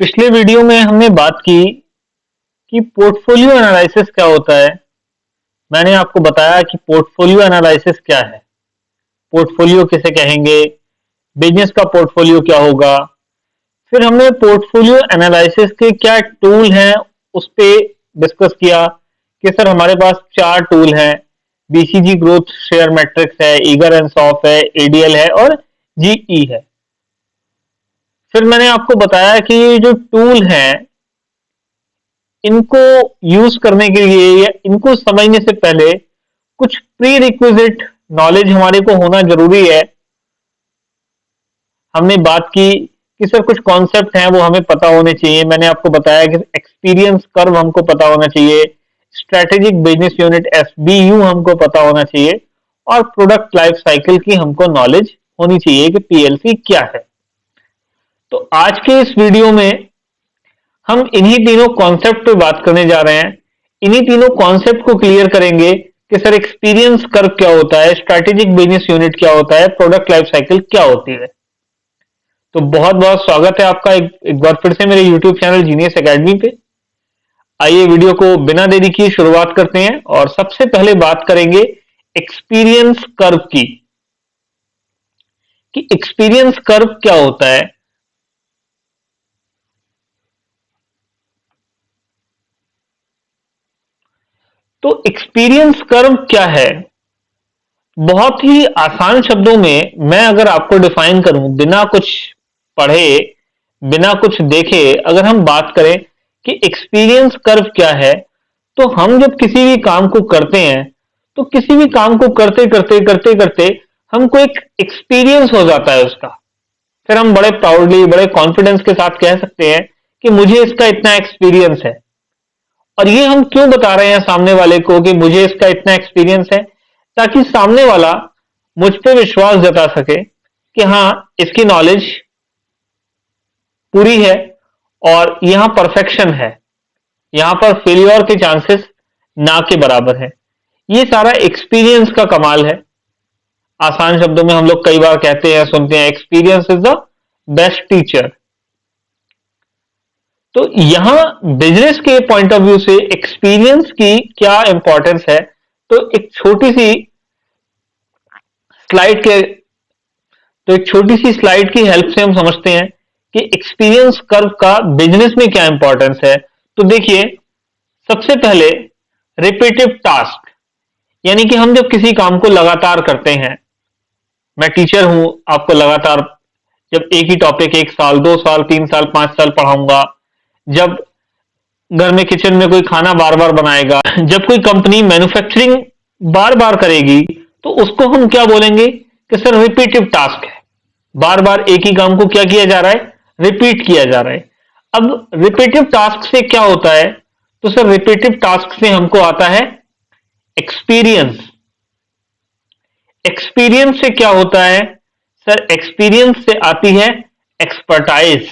पिछले वीडियो में हमने बात की कि पोर्टफोलियो एनालिसिस क्या होता है। मैंने आपको बताया कि पोर्टफोलियो एनालिसिस क्या है, पोर्टफोलियो किसे कहेंगे, बिजनेस का पोर्टफोलियो क्या होगा। फिर हमने पोर्टफोलियो एनालिसिस के क्या टूल हैं उस पे डिस्कस किया कि सर हमारे पास 4 टूल हैं, बीसीजी ग्रोथ शेयर मैट्रिक्स है, ईगर एंड सॉफ है, एडीएल है और जीई है। फिर मैंने आपको बताया कि ये जो टूल हैं इनको यूज करने के लिए या इनको समझने से पहले कुछ प्री रिक्विजिट नॉलेज हमारे को होना जरूरी है। हमने बात की कि सर कुछ कॉन्सेप्ट हैं वो हमें पता होने चाहिए। मैंने आपको बताया कि एक्सपीरियंस कर्व हमको पता होना चाहिए, स्ट्रेटेजिक बिजनेस यूनिट एसबीयू हमको पता होना चाहिए और प्रोडक्ट लाइफ साइकिल की हमको नॉलेज होनी चाहिए कि पीएलसी क्या है। तो आज के इस वीडियो में हम इन्हीं तीनों कॉन्सेप्ट पे बात करने जा रहे हैं। इन्हीं तीनों कॉन्सेप्ट को क्लियर करेंगे कि सर एक्सपीरियंस कर्व क्या होता है, स्ट्रैटेजिक बिजनेस यूनिट क्या होता है, प्रोडक्ट लाइफ साइकिल क्या होती है। तो बहुत बहुत स्वागत है आपका एक बार फिर से मेरे यूट्यूब चैनल जीनियस एकेडमी पे। आइए वीडियो को बिना देरी किए शुरुआत करते हैं और सबसे पहले बात करेंगे एक्सपीरियंस कर्व की कि एक्सपीरियंस कर्व क्या होता है। तो एक्सपीरियंस कर्व क्या है, बहुत ही आसान शब्दों में मैं अगर आपको डिफाइन करूं, बिना कुछ पढ़े बिना कुछ देखे अगर हम बात करें कि एक्सपीरियंस कर्व क्या है, तो हम जब किसी भी काम को करते हैं तो किसी भी काम को करते करते करते करते हमको एक एक्सपीरियंस हो जाता है उसका। फिर हम बड़े प्राउडली बड़े कॉन्फिडेंस के साथ कह सकते हैं कि मुझे इसका इतना एक्सपीरियंस है। और ये हम क्यों बता रहे हैं सामने वाले को कि मुझे इसका इतना एक्सपीरियंस है, ताकि सामने वाला मुझ पे विश्वास जता सके कि हाँ इसकी नॉलेज पूरी है और यहां परफेक्शन है, यहां पर फेलियर के चांसेस ना के बराबर है। ये सारा एक्सपीरियंस का कमाल है। आसान शब्दों में हम लोग कई बार कहते हैं, सुनते हैं, experience is the best teacher. तो यहां बिजनेस के पॉइंट ऑफ व्यू से एक्सपीरियंस की क्या इंपॉर्टेंस है, तो एक छोटी सी स्लाइड के तो एक छोटी सी स्लाइड की हेल्प से हम समझते हैं कि एक्सपीरियंस कर्व का बिजनेस में क्या इंपॉर्टेंस है। तो देखिए, सबसे पहले रिपीटिव टास्क, यानी कि हम जब किसी काम को लगातार करते हैं, मैं टीचर हूं, आपको लगातार जब एक ही टॉपिक 1 साल 2 साल 3 साल 5 साल पढ़ाऊंगा, जब घर में किचन में कोई खाना बार बार बनाएगा, जब कोई कंपनी मैन्युफैक्चरिंग बार बार करेगी, तो उसको हम क्या बोलेंगे कि सर रिपीटिव टास्क है, बार बार एक ही काम को क्या किया जा रहा है, रिपीट किया जा रहा है। अब रिपीटिव टास्क से क्या होता है, तो सर रिपीटिव टास्क से हमको आता है एक्सपीरियंस। एक्सपीरियंस से क्या होता है सर, एक्सपीरियंस से आती है एक्सपर्टाइज।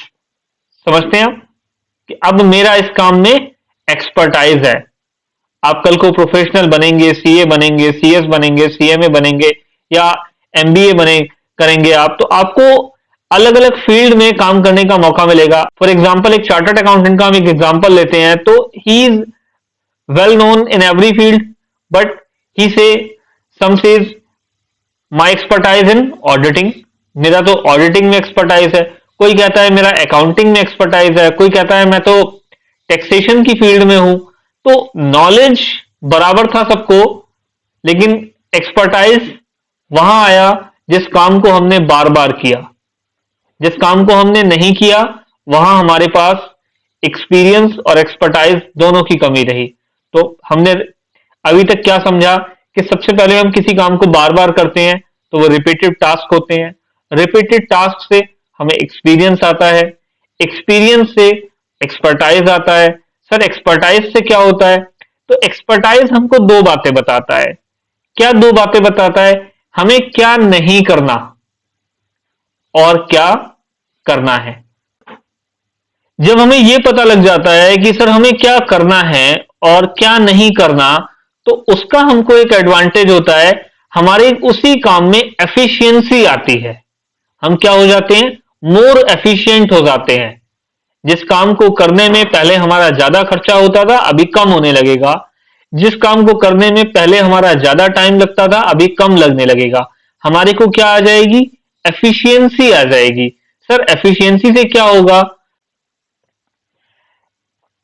समझते हैं आप कि अब मेरा इस काम में एक्सपर्टाइज है। आप कल को प्रोफेशनल बनेंगे, सीए बनेंगे, सीएस बनेंगे, सीएमए बनेंगे या एमबीए बने करेंगे आप, तो आपको अलग अलग फील्ड में काम करने का मौका मिलेगा। फॉर एग्जांपल एक चार्टर्ड अकाउंटेंट का हम एक एग्जांपल लेते हैं, तो he is well known in every field, but he say some says my expertise in auditing, मेरा तो ऑडिटिंग में एक्सपर्टाइज है। कोई कहता है मेरा अकाउंटिंग में एक्सपर्टाइज है, कोई कहता है मैं तो टैक्सेशन की फील्ड में हूं। तो नॉलेज बराबर था सबको, लेकिन एक्सपर्टाइज वहां आया जिस काम को हमने बार बार किया। जिस काम को हमने नहीं किया वहां हमारे पास एक्सपीरियंस और एक्सपर्टाइज दोनों की कमी रही। तो हमने अभी तक क्या समझा कि सबसे पहले हम किसी काम को बार बार करते हैं तो वो रिपीटेड टास्क होते हैं। रिपीटेड टास्क से हमें एक्सपीरियंस आता है, एक्सपीरियंस से एक्सपर्टाइज आता है। सर एक्सपर्टाइज से क्या होता है, तो एक्सपर्टाइज हमको 2 बातें बताता है। क्या 2 बातें बताता है, हमें क्या नहीं करना और क्या करना है। जब हमें यह पता लग जाता है कि सर हमें क्या करना है और क्या नहीं करना, तो उसका हमको एक एडवांटेज होता है, हमारे उसी काम में एफिशिएंसी आती है। हम क्या हो जाते हैं, मोर एफिशिएंट हो जाते हैं। जिस काम को करने में पहले हमारा ज्यादा खर्चा होता था अभी कम होने लगेगा, जिस काम को करने में पहले हमारा ज्यादा टाइम लगता था अभी कम लगने लगेगा। हमारे को क्या आ जाएगी? एफिशिएंसी आ जाएगी। सर एफिशिएंसी से क्या होगा?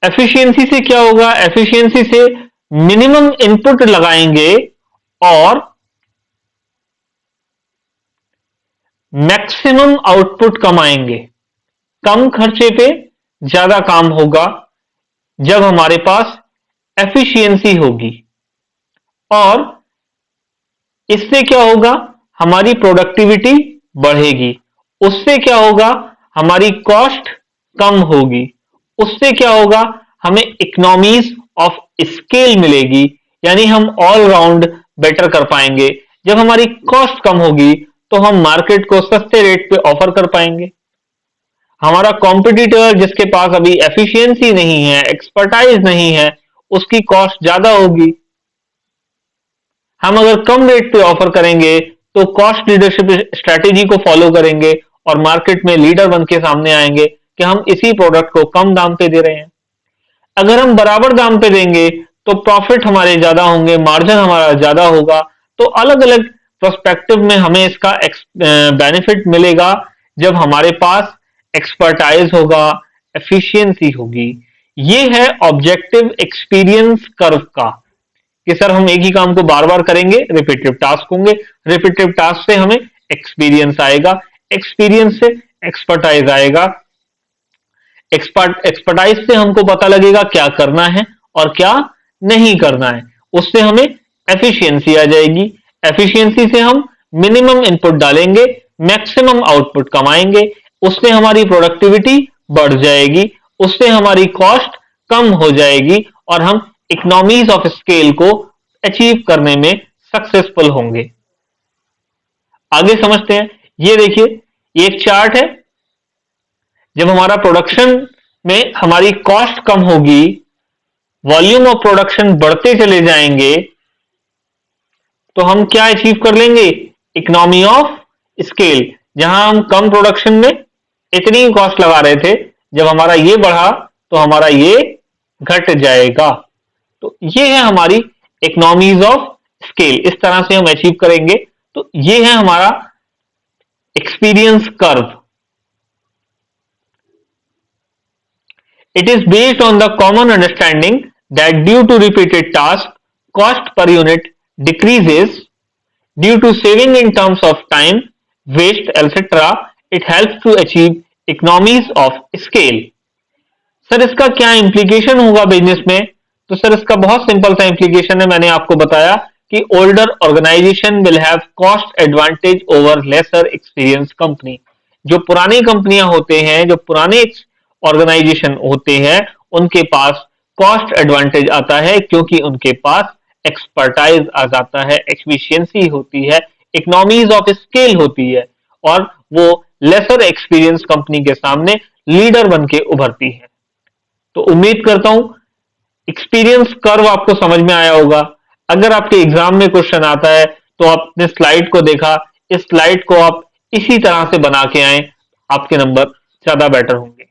एफिशिएंसी से क्या होगा? एफिशिएंसी से मिनिमम इनपुट लगाएंगे और मैक्सिमम आउटपुट कमाएंगे। कम खर्चे पे ज्यादा काम होगा जब हमारे पास एफिशिएंसी होगी। और इससे क्या होगा? हमारी प्रोडक्टिविटी बढ़ेगी। उससे क्या होगा? हमारी कॉस्ट कम होगी। उससे क्या होगा? हमें इकोनॉमीज ऑफ स्केल मिलेगी, यानी हम ऑल राउंड बेटर कर पाएंगे। जब हमारी कॉस्ट कम होगी तो हम मार्केट को सस्ते रेट पे ऑफर कर पाएंगे। हमारा कॉम्पिटिटर जिसके पास अभी एफिशिएंसी नहीं है, एक्सपर्टाइज नहीं है, उसकी कॉस्ट ज्यादा होगी। हम अगर कम रेट पे ऑफर करेंगे तो कॉस्ट लीडरशिप स्ट्रेटेजी को फॉलो करेंगे और मार्केट में लीडर बन के सामने आएंगे कि हम इसी प्रोडक्ट को कम दाम पे दे रहे हैं। अगर हम बराबर दाम पे देंगे तो प्रॉफिट हमारे ज्यादा होंगे, मार्जिन हमारा ज्यादा होगा। तो अलग अलग प्रोस्पेक्टिव में हमें इसका बेनिफिट मिलेगा जब हमारे पास एक्सपर्टाइज होगा, एफिशिएंसी होगी। ये है ऑब्जेक्टिव एक्सपीरियंस कर्व का कि सर हम एक ही काम को बार बार करेंगे, रिपीटिव टास्क होंगे, रिपीटिव टास्क से हमें एक्सपीरियंस आएगा, एक्सपीरियंस से एक्सपर्टाइज आएगा, एक्सपर्टाइज से हमको पता लगेगा क्या करना है और क्या नहीं करना है। उससे हमें एफिशिएंसी आ जाएगी। एफिशिएंसी से हम मिनिमम इनपुट डालेंगे, मैक्सिमम आउटपुट कमाएंगे। उससे हमारी प्रोडक्टिविटी बढ़ जाएगी, उससे हमारी कॉस्ट कम हो जाएगी और हम इकोनॉमीज ऑफ स्केल को अचीव करने में सक्सेसफुल होंगे। आगे समझते हैं। ये देखिए, ये एक चार्ट है। जब हमारा प्रोडक्शन में हमारी कॉस्ट कम होगी, वॉल्यूम ऑफ प्रोडक्शन बढ़ते चले जाएंगे, तो हम क्या अचीव कर लेंगे? Economy of scale. जहां हम कम प्रोडक्शन में इतनी कॉस्ट लगा रहे थे, जब हमारा ये बढ़ा तो हमारा ये घट जाएगा। तो ये है हमारी इकोनॉमीज ऑफ स्केल। इस तरह से हम अचीव करेंगे। तो ये है हमारा experience curve. It is based on the common understanding that due to repeated tasks, cost per unit decreases due to saving in terms of time, waste, etc. It helps to achieve economies of scale. Sir इसका क्या implication होगा business में? तो sir इसका बहुत simple सा implication है। मैंने आपको बताया कि older organization will have cost advantage over lesser experienced company. जो पुरानी कंपनियां होते हैं, जो पुराने ऑर्गेनाइजेशन होते हैं, उनके पास कॉस्ट एडवांटेज आता है क्योंकि उनके पास एक्सपर्टाइज आ जाता है, एफिशिएंसी होती है, इकोनॉमीज ऑफ स्केल होती है और वो लेसर एक्सपीरियंस कंपनी के सामने लीडर बन के उभरती है। तो उम्मीद करता हूं एक्सपीरियंस कर्व आपको समझ में आया होगा। अगर आपके एग्जाम में क्वेश्चन आता है तो आपने स्लाइड को देखा, इस स्लाइड को आप इसी तरह से बना के आए, आपके नंबर ज्यादा बेटर होंगे।